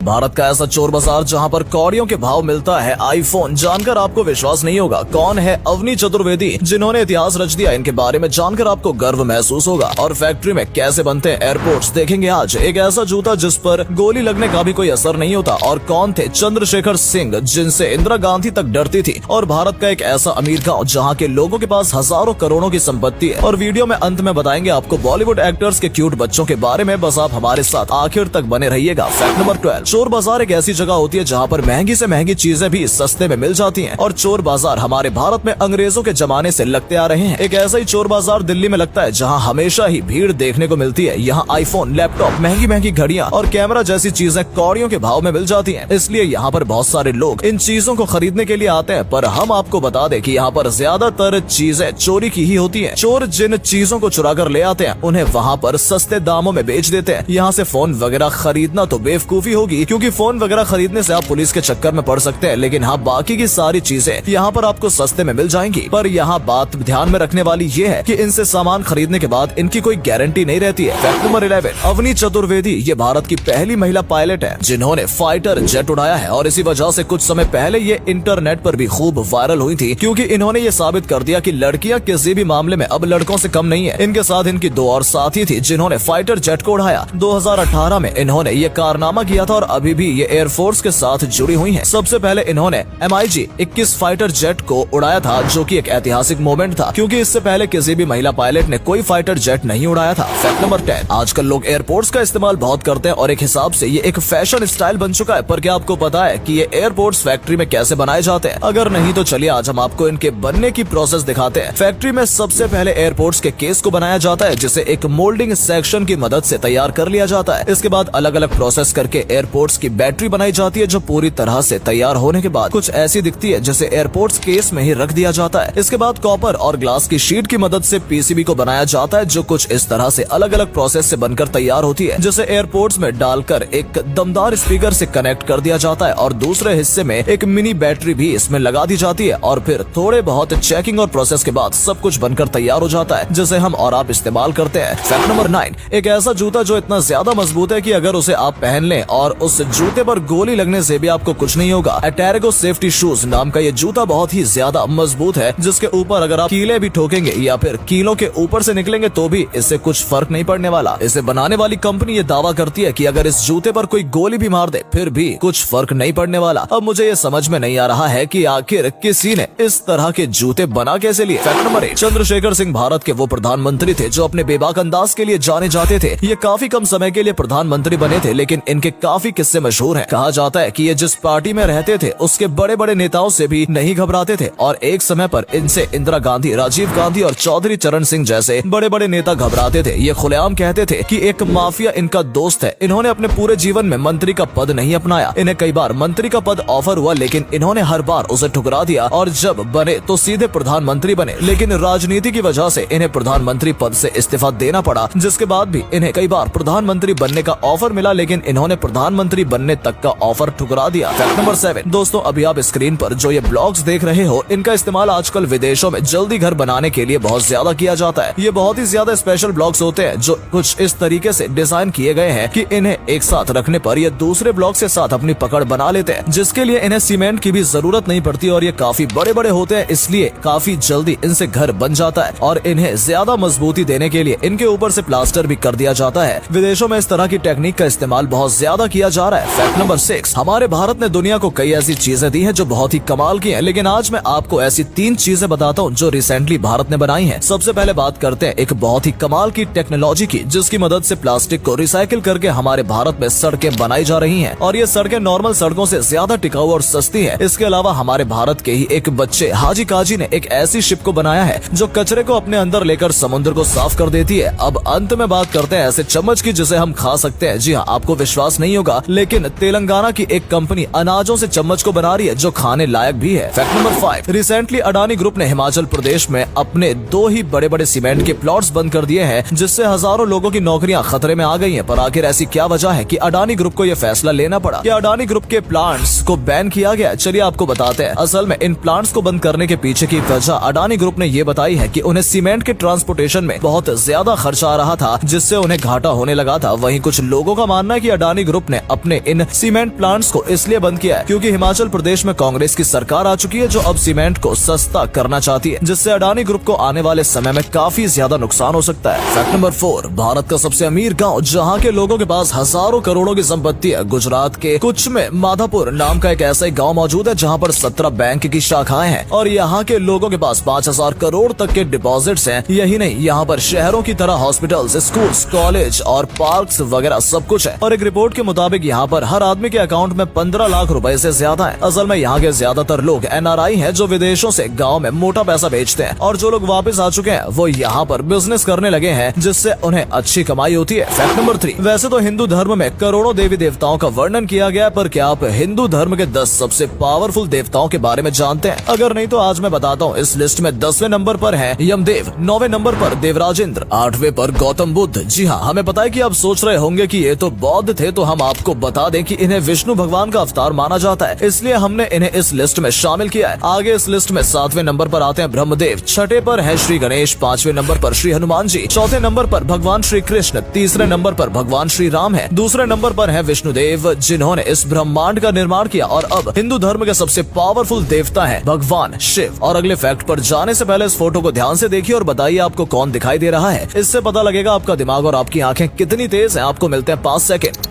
भारत का ऐसा चोर बाजार जहां पर कौड़ियों के भाव मिलता है आईफोन, जानकर आपको विश्वास नहीं होगा। कौन है अवनी चतुर्वेदी, जिन्होंने इतिहास रच दिया, इनके बारे में जानकर आपको गर्व महसूस होगा। और फैक्ट्री में कैसे बनते हैं एयरपोर्ट्स, देखेंगे आज। एक ऐसा जूता जिस पर गोली लगने का भी कोई असर नहीं होता। और कौन थे चंद्रशेखर सिंह, जिनसे इंदिरा गांधी तक डरती थी। और भारत का एक ऐसा अमीर गाँव जहाँ के लोगों के पास हजारों करोड़ों की संपत्ति है। और वीडियो में अंत में बताएंगे आपको बॉलीवुड एक्टर्स के क्यूट बच्चों के बारे में। बस आप हमारे साथ आखिर तक बने रहिएगा। फैक्ट नंबर 12, चोर बाजार एक ऐसी जगह होती है जहाँ पर महंगी से महंगी चीजें भी सस्ते में मिल जाती हैं। और चोर बाजार हमारे भारत में अंग्रेजों के जमाने से लगते आ रहे हैं। एक ऐसा ही चोर बाजार दिल्ली में लगता है जहाँ हमेशा ही भीड़ देखने को मिलती है। यहाँ आईफोन, लैपटॉप, महंगी महंगी घड़ियाँ और कैमरा जैसी चीजें कौड़ियों के भाव में मिल जाती है। इसलिए यहाँ पर बहुत सारे लोग इन चीजों को खरीदने के लिए आते हैं। पर हम आपको बता दें कि यहाँ पर ज्यादातर चीजें चोरी की ही होती है। चोर जिन चीजों को चुरा कर ले आते हैं उन्हें वहाँ पर सस्ते दामों में बेच देते हैं। यहाँ से फोन वगैरह खरीदना तो बेवकूफी होगी, क्योंकि फोन वगैरह खरीदने से आप पुलिस के चक्कर में पड़ सकते हैं। लेकिन हाँ, बाकी की सारी चीजें यहाँ पर आपको सस्ते में मिल जाएंगी। पर यहाँ बात ध्यान में रखने वाली ये है कि इनसे सामान खरीदने के बाद इनकी कोई गारंटी नहीं रहती है। फैक्ट नंबर 11, अवनी चतुर्वेदी ये भारत की पहली महिला पायलट है जिन्होंने फाइटर जेट उड़ाया है। और इसी वजह से कुछ समय पहले ये इंटरनेट पर भी खूब वायरल हुई थी, क्योंकि इन्होंने ये साबित कर दिया कि लड़कियां किसी भी मामले में अब लड़कों से कम नहीं है। इनके साथ इनकी दो और साथी थी जिन्होंने फाइटर जेट को उड़ाया। 2018 में इन्होंने ये कारनामा किया था और अभी भी ये एयरफोर्स के साथ जुड़ी हुई हैं। सबसे पहले इन्होंने MiG-21 फाइटर जेट को उड़ाया था, जो कि एक ऐतिहासिक मोमेंट था, क्योंकि इससे पहले किसी भी महिला पायलट ने कोई फाइटर जेट नहीं उड़ाया था। फैक्ट नंबर 10, आजकल लोग एयरपोर्ट्स का इस्तेमाल बहुत करते हैं और एक हिसाब से ये एक फैशन स्टाइल बन चुका है। पर क्या आपको पता है कि ये एयरपोर्ट्स फैक्ट्री में कैसे बनाए जाते हैं? अगर नहीं तो चलिए आज हम आपको इनके बनने की प्रोसेस दिखाते हैं। फैक्ट्री में सबसे पहले एयरपोर्ट्स के केस को बनाया जाता है, जिसे एक मोल्डिंग सेक्शन की मदद से तैयार कर लिया जाता है। इसके बाद अलग अलग प्रोसेस करके एयरपोर्ट्स की बैटरी बनाई जाती है, जो पूरी तरह से तैयार होने के बाद कुछ ऐसी दिखती है, जिसे एयरपोर्ट्स केस में ही रख दिया जाता है। इसके बाद कॉपर और ग्लास की शीट की मदद से PCB को बनाया जाता है, जो कुछ इस तरह से अलग अलग प्रोसेस से बनकर तैयार होती है, जिसे एयरपोर्ट्स में डालकर एक दमदार स्पीकर से कनेक्ट कर दिया जाता है। और दूसरे हिस्से में एक मिनी बैटरी भी इसमें लगा दी जाती है। और फिर थोड़े बहुत चेकिंग और प्रोसेस के बाद सब कुछ बनकर तैयार हो जाता है, जिसे हम और आप इस्तेमाल करते हैं। फैक्ट नंबर 9, एक ऐसा जूता जो इतना ज्यादा मजबूत है कि अगर उसे आप पहन लें और उस जूते पर गोली लगने से भी आपको कुछ नहीं होगा। अटैरिगो सेफ्टी शूज नाम का ये जूता बहुत ही ज्यादा मजबूत है, जिसके ऊपर अगर आप कीले भी ठोकेंगे या फिर कीलों के ऊपर से निकलेंगे तो भी इससे कुछ फर्क नहीं पड़ने वाला। इसे बनाने वाली कंपनी ये दावा करती है कि अगर इस जूते पर कोई गोली भी मार दे फिर भी कुछ फर्क नहीं पड़ने वाला। अब मुझे ये समझ में नहीं आ रहा है कि आखिर किसी ने इस तरह के जूते बना कैसे लिए। फैक्ट नंबर 8, चंद्रशेखर सिंह भारत के वो प्रधानमंत्री थे जो अपने बेबाक अंदाज के लिए जाने जाते थे। ये काफी कम समय के लिए प्रधानमंत्री बने थे, लेकिन इनके काफी किस्से मशहूर हैं। कहा जाता है कि ये जिस पार्टी में रहते थे उसके बड़े बड़े नेताओं से भी नहीं घबराते थे। और एक समय पर इनसे इंदिरा गांधी, राजीव गांधी और चौधरी चरण सिंह जैसे बड़े बड़े नेता घबराते थे। ये खुलेआम कहते थे कि एक माफिया इनका दोस्त है। इन्होंने अपने पूरे जीवन में मंत्री का पद नहीं अपनाया। इन्हें कई बार मंत्री का पद ऑफर हुआ, लेकिन इन्होंने हर बार उसे ठुकरा दिया और जब बने तो सीधे प्रधानमंत्री बने। लेकिन राजनीति की वजह से इन्हें प्रधानमंत्री पद से इस्तीफा देना पड़ा, जिसके बाद भी इन्हें कई बार प्रधानमंत्री बनने का ऑफर मिला, लेकिन इन्होंने प्रधानमंत्री बनने तक का ऑफर ठुकरा दिया। फैक्ट नंबर 7, दोस्तों अभी आप स्क्रीन पर जो ये ब्लॉग्स देख रहे हो, इनका इस्तेमाल आजकल विदेशों में जल्दी घर बनाने के लिए बहुत ज्यादा किया जाता है। ये बहुत ही ज्यादा स्पेशल ब्लॉक्स होते हैं जो कुछ इस तरीके से डिजाइन किए गए हैं कि इन्हें एक साथ रखने पर ये दूसरे ब्लॉक के साथ अपनी पकड़ बना लेते हैं, जिसके लिए इन्हें सीमेंट की भी जरूरत नहीं पड़ती। और ये काफी बड़े बड़े होते हैं, इसलिए काफी जल्दी इनसे घर बन जाता है। और इन्हें ज्यादा मजबूती देने के लिए इनके ऊपर से प्लास्टर भी कर दिया जाता है। विदेशों में इस तरह की टेक्निक का इस्तेमाल बहुत ज्यादा किया जा रहा है। फैक्ट नंबर 6, हमारे भारत ने दुनिया को कई ऐसी चीजें दी हैं जो बहुत ही कमाल की हैं, लेकिन आज मैं आपको ऐसी 3 चीजें बताता हूं जो रिसेंटली भारत ने बनाई हैं। सबसे पहले बात करते हैं एक बहुत ही कमाल की टेक्नोलॉजी की, जिसकी मदद से प्लास्टिक को रिसाइकिल करके हमारे भारत में सड़कें बनाई जा रही हैं। और ये सड़कें नॉर्मल सड़कों से ज्यादा टिकाऊ और सस्ती है। इसके अलावा हमारे भारत के ही एक बच्चे हाजी काजी ने एक ऐसी शिप को बनाया है जो कचरे को अपने अंदर लेकर समुद्र को साफ कर देती है। अब अंत में बात करते हैं ऐसे चम्मच की जिसे हम खा सकते हैं। जी हाँ, आपको विश्वास नहीं होगा, लेकिन तेलंगाना की एक कंपनी अनाजों से चम्मच को बना रही है जो खाने लायक भी है। Fact number 5, recently Adani group ने हिमाचल प्रदेश में अपने 2 ही बड़े बड़े सीमेंट के प्लॉट्स बंद कर दिए हैं, जिससे हजारों लोगों की नौकरियां खतरे में आ गई हैं। पर आखिर ऐसी क्या वजह है कि अडानी ग्रुप को यह फैसला लेना पड़ा? क्या अडानी ग्रुप के प्लांट्स को बैन किया गया? चलिए आपको बताते हैं। असल में इन प्लांट्स को बंद करने के पीछे की वजह अडानी ग्रुप ने ये बताई है कि उन्हें सीमेंट के ट्रांसपोर्टेशन में बहुत ज्यादा खर्चा आ रहा था, जिससे उन्हें घाटा होने लगा था। वहीं कुछ लोगों का मानना है कि अडानी ग्रुप ने अपने इन सीमेंट प्लांट्स को इसलिए बंद किया है क्योंकि हिमाचल प्रदेश में कांग्रेस की सरकार आ चुकी है जो अब सीमेंट को सस्ता करना चाहती है, जिससे अडानी ग्रुप को आने वाले समय में काफी ज्यादा नुकसान हो सकता है। फैक्ट नंबर 4, भारत का सबसे अमीर गांव जहां के लोगों के पास हजारों करोड़ों की संपत्ति है। गुजरात के कुछ में माधापुर नाम का एक ऐसा गांव मौजूद है जहां पर 17 बैंक की शाखाएं हैं और यहाँ के लोगों के पास 5000 करोड़ तक के डिपॉजिट्स हैं। यही नहीं, यहाँ पर शहरों की तरह हॉस्पिटल्स, स्कूल्स, कॉलेज और पार्क्स वगैरह सब कुछ है। और एक रिपोर्ट के मुताबिक यहाँ पर हर आदमी के अकाउंट में 15 लाख रुपए से ज्यादा है। असल में यहाँ के ज्यादातर लोग NRI हैं जो विदेशों से गांव में मोटा पैसा बेचते हैं और जो लोग वापस आ चुके हैं वो यहाँ पर बिजनेस करने लगे हैं जिससे उन्हें अच्छी कमाई होती है। फैक्ट नंबर 3, वैसे तो हिंदू धर्म में करोड़ों देवी देवताओं का वर्णन किया गया है, पर क्या आप हिंदू धर्म के 10 सबसे पावरफुल देवताओं के बारे में जानते हैं? अगर नहीं तो आज मैं बताता हूँ। इस लिस्ट में 10वें नंबर पर है यमदेव, 9वें नंबर पर देवराजेंद्र, 8वें पर गौतम बुद्ध। जी हाँ, हमें पता है कि आप सोच रहे होंगे कि ये तो बौद्ध थे, तो हम आपको बता दें कि इन्हें विष्णु भगवान का अवतार माना जाता है, इसलिए हमने इन्हें इस लिस्ट में शामिल किया है। आगे इस लिस्ट में 7वें नंबर पर आते हैं ब्रह्मदेव, 6ठे पर है श्री गणेश, 5वें नंबर पर श्री हनुमान जी, 4थे नंबर पर भगवान श्री कृष्ण, 3रे नंबर पर भगवान श्री राम है, 2रे नंबर पर है विष्णुदेव जिन्होंने इस ब्रह्मांड का निर्माण किया और अब हिंदू धर्म के सबसे पावरफुल देवता है भगवान शिव। और अगले फैक्ट पर जाने से पहले इस फोटो को ध्यान से देखिए और बताइए आपको कौन दिखाई दे रहा है। इससे पता लगेगा आपका दिमाग और आपकी आंखें कितनी तेज हैं। आपको मिलते हैं 5 सेकंड।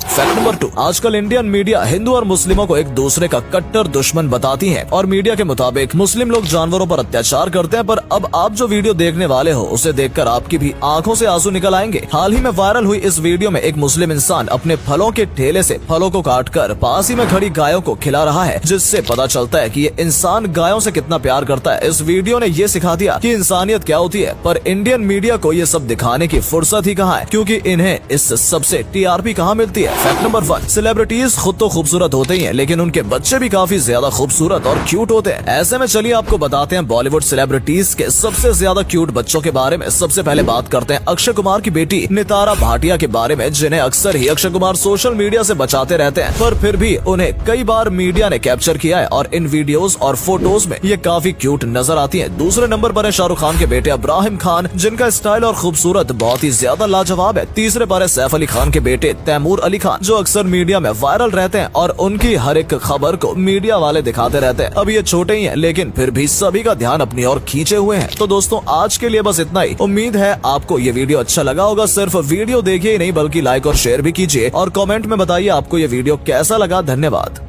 फैक्ट नंबर 2, आजकल इंडियन मीडिया हिंदू और मुस्लिमों को एक दूसरे का कट्टर दुश्मन बताती है और मीडिया के मुताबिक मुस्लिम लोग जानवरों पर अत्याचार करते हैं। पर अब आप जो वीडियो देखने वाले हो उसे देखकर आपकी भी आंखों से आंसू निकल आएंगे। हाल ही में वायरल हुई इस वीडियो में एक मुस्लिम इंसान अपने फलों के ठेले से फलों को काटकर पास ही में खड़ी गायों को खिला रहा है, जिससे पता चलता है कि ये इंसान गायों से कितना प्यार करता है। इस वीडियो ने ये सिखा दिया कि इंसानियत क्या होती है, पर इंडियन मीडिया को ये सब दिखाने की फुर्सत ही कहाँ है, क्योंकि इन्हें इस सबसे TRP कहाँ मिलती है। फैक्ट नंबर 1, सेलिब्रिटीज खुद तो खूबसूरत होते ही हैं, लेकिन उनके बच्चे भी काफी ज्यादा खूबसूरत और क्यूट होते हैं। ऐसे में चलिए आपको बताते हैं बॉलीवुड सेलिब्रिटीज के सबसे ज्यादा क्यूट बच्चों के बारे में। सबसे पहले बात करते हैं अक्षय कुमार की बेटी नितारा भाटिया के बारे में, जिन्हें अक्सर ही अक्षय कुमार सोशल मीडिया से बचाते रहते हैं, पर फिर भी उन्हें कई बार मीडिया ने कैप्चर किया है और इन वीडियोस और फोटोज में ये काफी क्यूट नजर आती है। दूसरे नंबर पर है शाहरुख खान के बेटे इब्राहिम खान, जिनका स्टाइल और खूबसूरत बहुत ही ज्यादा लाजवाब है। तीसरे पर है सैफ अली खान के बेटे तैमूर अली खान, जो अक्सर मीडिया में वायरल रहते हैं और उनकी हर एक खबर को मीडिया वाले दिखाते रहते हैं। अब ये छोटे ही हैं, लेकिन फिर भी सभी का ध्यान अपनी ओर खींचे हुए हैं। तो दोस्तों, आज के लिए बस इतना ही। उम्मीद है आपको ये वीडियो अच्छा लगा होगा। सिर्फ वीडियो देखिए ही नहीं बल्कि लाइक और शेयर भी कीजिए और कमेंट में बताइए आपको ये वीडियो कैसा लगा। धन्यवाद।